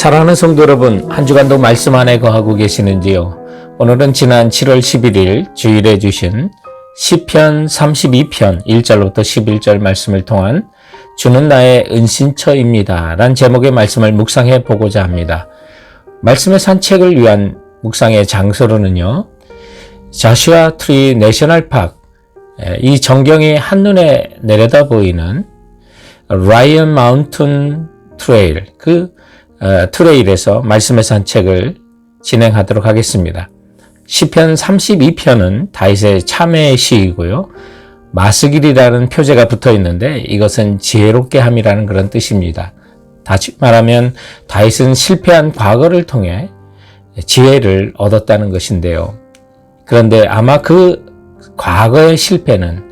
사랑하는 성도 여러분, 한 주간도 말씀 안에 거하고 계시는지요? 오늘은 지난 7월 11일 주일에 주신 시편 32편 1절부터 11절 말씀을 통한 주는 나의 은신처입니다 란 제목의 말씀을 묵상해 보고자 합니다. 말씀의 산책을 위한 묵상의 장소로는요, 자슈아 트리 내셔널 파크, 이 전경이 한눈에 내려다 보이는 라이언 마운틴 트레일, 트레일에서 말씀의 산책을 진행하도록 하겠습니다. 시편 32편은 다윗의 참회의 시이고요. 마스길이라는 표제가 붙어 있는데 이것은 지혜롭게 함이라는 그런 뜻입니다. 다시 말하면 다윗은 실패한 과거를 통해 지혜를 얻었다는 것인데요. 그런데 아마 그 과거의 실패는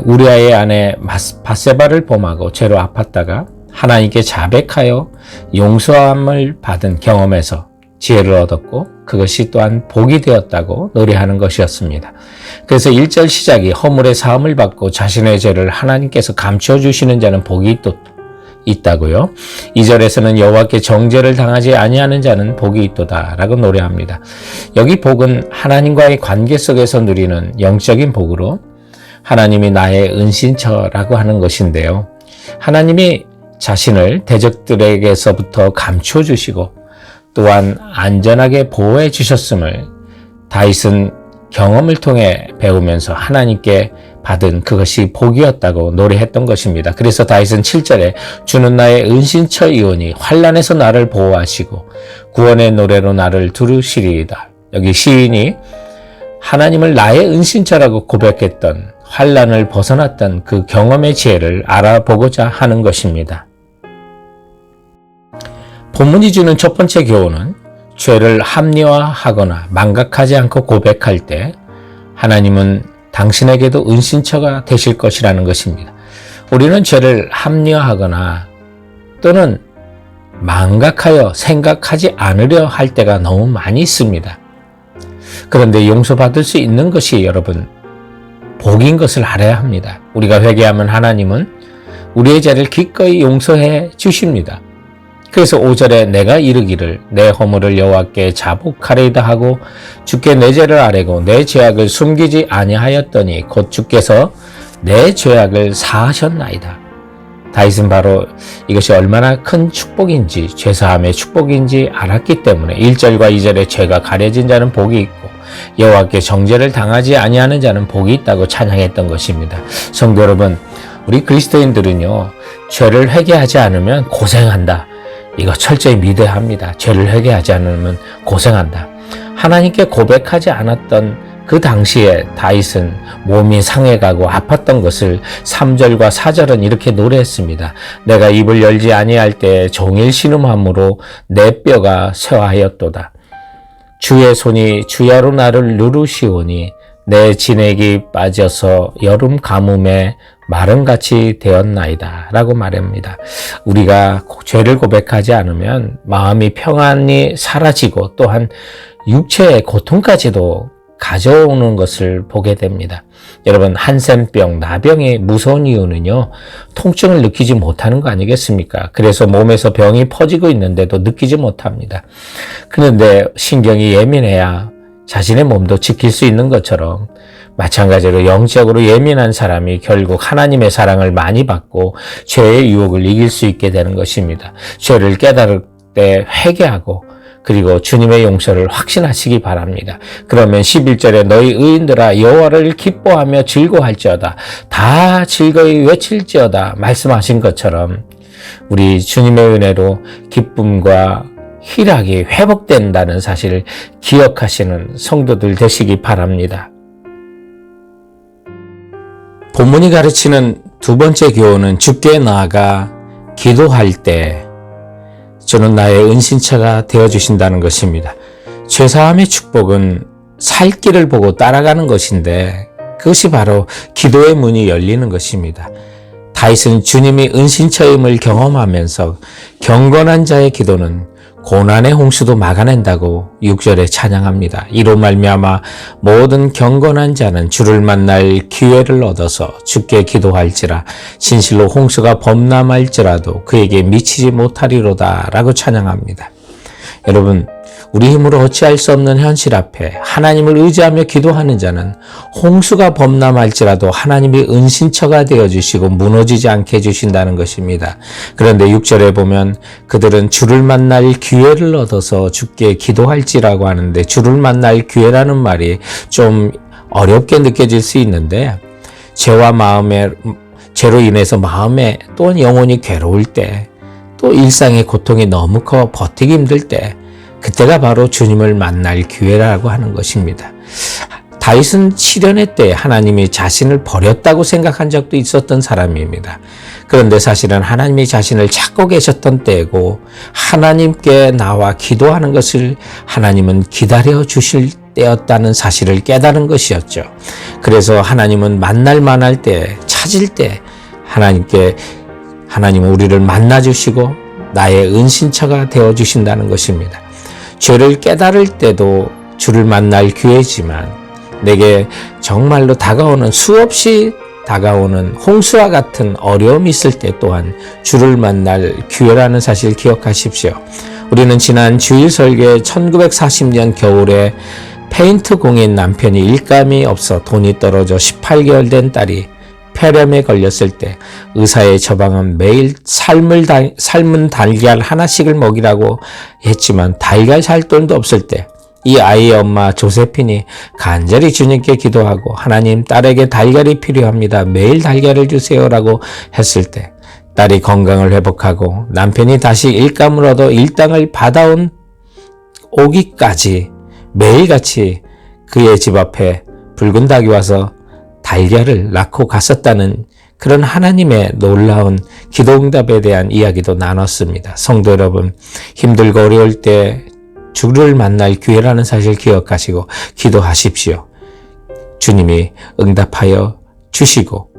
우리아의 아내 바세바를 범하고 죄로 아팠다가 하나님께 자백하여 용서함을 받은 경험에서 지혜를 얻었고 그것이 또한 복이 되었다고 노래하는 것이었습니다. 그래서 1절 시작이 허물의 사함을 받고 자신의 죄를 하나님께서 감추어 주시는 자는 복이 또 있다고요. 2절에서는 여호와께 정죄를 당하지 아니하는 자는 복이 있도다 라고 노래합니다. 여기 복은 하나님과의 관계 속에서 누리는 영적인 복으로 하나님이 나의 은신처라고 하는 것인데요. 하나님이 자신을 대적들에게서부터 감추어 주시고 또한 안전하게 보호해 주셨음을 다윗은 경험을 통해 배우면서 하나님께 받은 그것이 복이었다고 노래했던 것입니다. 그래서 다윗은 7절에 주는 나의 은신처이오니 환난에서 나를 보호하시고 구원의 노래로 나를 두르시리이다. 여기 시인이 하나님을 나의 은신처라고 고백했던 환난을 벗어났던 그 경험의 지혜를 알아보고자 하는 것입니다. 본문이 주는 첫 번째 교훈은 죄를 합리화하거나 망각하지 않고 고백할 때 하나님은 당신에게도 은신처가 되실 것이라는 것입니다. 우리는 죄를 합리화하거나 또는 망각하여 생각하지 않으려 할 때가 너무 많이 있습니다. 그런데 용서받을 수 있는 것이 여러분 복인 것을 알아야 합니다. 우리가 회개하면 하나님은 우리의 죄를 기꺼이 용서해 주십니다. 그래서 5절에 내가 이르기를 내 허물을 여호와께 자복하리이다 하고 주께 내 죄를 아뢰고 내 죄악을 숨기지 아니하였더니 곧 주께서 내 죄악을 사하셨나이다. 다윗은 바로 이것이 얼마나 큰 축복인지 죄사함의 축복인지 알았기 때문에 1절과 2절에 죄가 가려진 자는 복이 있고 여호와께 정죄를 당하지 아니하는 자는 복이 있다고 찬양했던 것입니다. 성도 여러분, 우리 그리스도인들은요, 죄를 회개하지 않으면 고생한다. 이거 철저히 믿어야 합니다. 죄를 회개하지 않으면 고생한다. 하나님께 고백하지 않았던 그 당시에 다윗은 몸이 상해가고 아팠던 것을 3절과 4절은 이렇게 노래했습니다. 내가 입을 열지 아니할 때 종일 신음함으로 내 뼈가 쇠하였도다. 주의 손이 주야로 나를 누르시오니 내 진액이 빠져서 여름 가뭄에 마름같이 되었나이다 라고 말합니다. 우리가 죄를 고백하지 않으면 마음이 평안이 사라지고 또한 육체의 고통까지도 가져오는 것을 보게 됩니다. 여러분, 한센병, 나병의 무서운 이유는요, 통증을 느끼지 못하는 거 아니겠습니까? 그래서 몸에서 병이 퍼지고 있는데도 느끼지 못합니다. 그런데 신경이 예민해야 자신의 몸도 지킬 수 있는 것처럼 마찬가지로 영적으로 예민한 사람이 결국 하나님의 사랑을 많이 받고 죄의 유혹을 이길 수 있게 되는 것입니다. 죄를 깨달을 때 회개하고 그리고 주님의 용서를 확신하시기 바랍니다. 그러면 11절에 너희 의인들아 여호와를 기뻐하며 즐거워할지어다. 다 즐거이 외칠지어다 말씀하신 것처럼 우리 주님의 은혜로 기쁨과 희락이 회복된다는 사실을 기억하시는 성도들 되시기 바랍니다. 본문이 가르치는 두 번째 교훈은 주께 나아가 기도할 때 주는 나의 은신처가 되어주신다는 것입니다. 죄사함의 축복은 살 길을 보고 따라가는 것인데 그것이 바로 기도의 문이 열리는 것입니다. 다윗은 주님이 은신처임을 경험하면서 경건한 자의 기도는 고난의 홍수도 막아낸다고 6절에 찬양합니다. 이로 말미암아 모든 경건한 자는 주를 만날 기회를 얻어서 주께 기도할지라 진실로 홍수가 범람할지라도 그에게 미치지 못하리로다 라고 찬양합니다. 여러분, 우리 힘으로 어찌할 수 없는 현실 앞에 하나님을 의지하며 기도하는 자는 홍수가 범람할지라도 하나님이 은신처가 되어주시고 무너지지 않게 해주신다는 것입니다. 그런데 6절에 보면 그들은 주를 만날 기회를 얻어서 주께 기도할지라고 하는데, 주를 만날 기회라는 말이 좀 어렵게 느껴질 수 있는데, 죄로 인해서 마음에 또한 영혼이 괴로울 때, 또 일상의 고통이 너무 커 버티기 힘들 때, 그때가 바로 주님을 만날 기회라고 하는 것입니다. 다윗은 시련의 때 하나님이 자신을 버렸다고 생각한 적도 있었던 사람입니다. 그런데 사실은 하나님이 자신을 찾고 계셨던 때고, 하나님께 나와 기도하는 것을 하나님은 기다려 주실 때였다는 사실을 깨달은 것이었죠. 그래서 하나님은 만날 만할 때, 찾을 때 하나님은 우리를 만나주시고 나의 은신처가 되어주신다는 것입니다. 죄를 깨달을 때도 주를 만날 기회지만, 내게 정말로 수없이 다가오는 홍수와 같은 어려움이 있을 때 또한 주를 만날 기회라는 사실 기억하십시오. 우리는 지난 주일 설교에 1940년 겨울에 페인트 공인 남편이 일감이 없어 돈이 떨어져 18개월 된 딸이 폐렴에 걸렸을 때 의사의 처방은 매일 삶은 달걀 하나씩을 먹이라고 했지만 달걀 살 돈도 없을 때 이 아이의 엄마 조세핀이 간절히 주님께 기도하고, 하나님, 딸에게 달걀이 필요합니다. 매일 달걀을 주세요라고 했을 때 딸이 건강을 회복하고 남편이 다시 일감을 얻어 일당을 받아온 오기까지 매일같이 그의 집 앞에 붉은 닭이 와서 달걀을 낳고 갔었다는 그런 하나님의 놀라운 기도응답에 대한 이야기도 나눴습니다. 성도 여러분, 힘들고 어려울 때 주를 만날 기회라는 사실 기억하시고 기도하십시오. 주님이 응답하여 주시고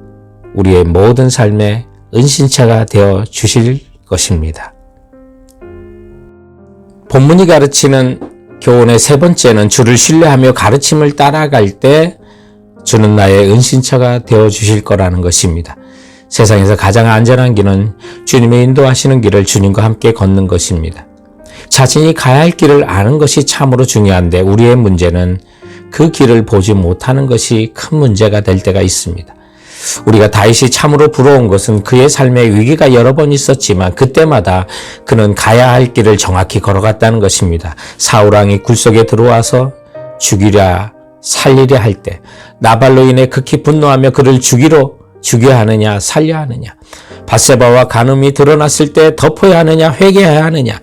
우리의 모든 삶의 은신처가 되어 주실 것입니다. 본문이 가르치는 교훈의 세 번째는, 주를 신뢰하며 가르침을 따라갈 때 주는 나의 은신처가 되어 주실 거라는 것입니다. 세상에서 가장 안전한 길은 주님의 인도하시는 길을 주님과 함께 걷는 것입니다. 자신이 가야 할 길을 아는 것이 참으로 중요한데, 우리의 문제는 그 길을 보지 못하는 것이 큰 문제가 될 때가 있습니다. 우리가 다윗이 참으로 부러운 것은 그의 삶에 위기가 여러 번 있었지만 그때마다 그는 가야 할 길을 정확히 걸어갔다는 것입니다. 사울왕이 굴속에 들어와서 죽이랴 살리랴 할 때 나발로 인해 극히 분노하며 그를 죽여야 하느냐 살려야 하느냐, 밧세바와 간음이 드러났을 때 덮어야 하느냐 회개해야 하느냐,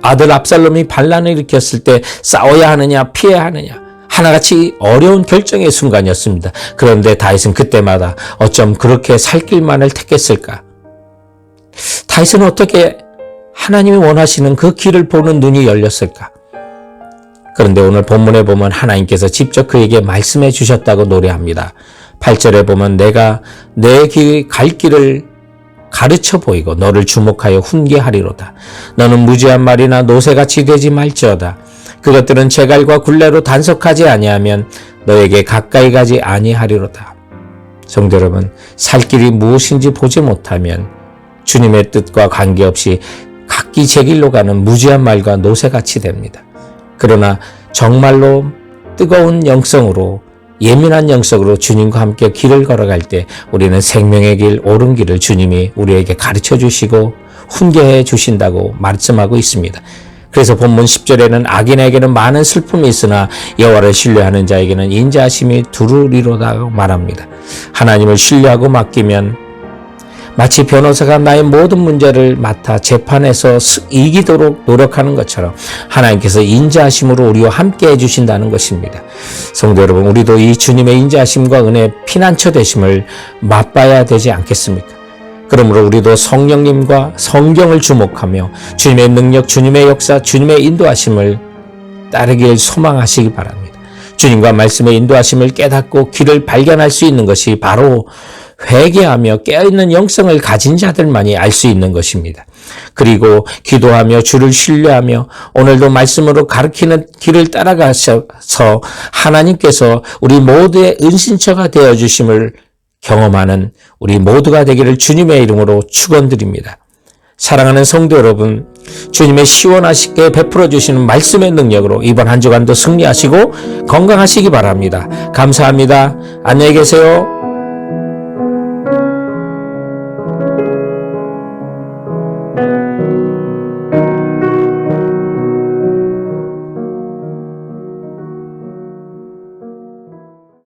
아들 압살롬이 반란을 일으켰을 때 싸워야 하느냐 피해야 하느냐, 하나같이 어려운 결정의 순간이었습니다. 그런데 다윗은 그때마다 어쩜 그렇게 살 길만을 택했을까? 다윗은 어떻게 하나님이 원하시는 그 길을 보는 눈이 열렸을까? 그런데 오늘 본문에 보면 하나님께서 직접 그에게 말씀해 주셨다고 노래합니다. 8절에 보면 내가 내 갈 길을 가르쳐 보이고 너를 주목하여 훈계하리로다. 너는 무지한 말이나 노새같이 되지 말지어다. 그것들은 제갈과 굴레로 단속하지 아니하면 너에게 가까이 가지 아니하리로다. 성도 여러분, 살 길이 무엇인지 보지 못하면 주님의 뜻과 관계없이 각기 제 길로 가는 무지한 말과 노새같이 됩니다. 그러나 정말로 뜨거운 영성으로, 예민한 영성으로 주님과 함께 길을 걸어갈 때 우리는 생명의 길, 옳은 길을 주님이 우리에게 가르쳐 주시고 훈계해 주신다고 말씀하고 있습니다. 그래서 본문 10절에는 악인에게는 많은 슬픔이 있으나 여호와를 신뢰하는 자에게는 인자하심이 두루리로다 말합니다. 하나님을 신뢰하고 맡기면 마치 변호사가 나의 모든 문제를 맡아 재판에서 이기도록 노력하는 것처럼 하나님께서 인자하심으로 우리와 함께 해주신다는 것입니다. 성도 여러분, 우리도 이 주님의 인자하심과 은혜, 피난처 되심을 맛봐야 되지 않겠습니까? 그러므로 우리도 성령님과 성경을 주목하며 주님의 능력, 주님의 역사, 주님의 인도하심을 따르길 소망하시기 바랍니다. 주님과 말씀의 인도하심을 깨닫고 길을 발견할 수 있는 것이 바로 회개하며 깨어있는 영성을 가진 자들만이 알 수 있는 것입니다. 그리고 기도하며 주를 신뢰하며 오늘도 말씀으로 가르치는 길을 따라가셔서 하나님께서 우리 모두의 은신처가 되어주심을 경험하는 우리 모두가 되기를 주님의 이름으로 축원드립니다. 사랑하는 성도 여러분, 주님의 시원하시게 베풀어 주시는 말씀의 능력으로 이번 한 주간도 승리하시고 건강하시기 바랍니다. 감사합니다. 안녕히 계세요.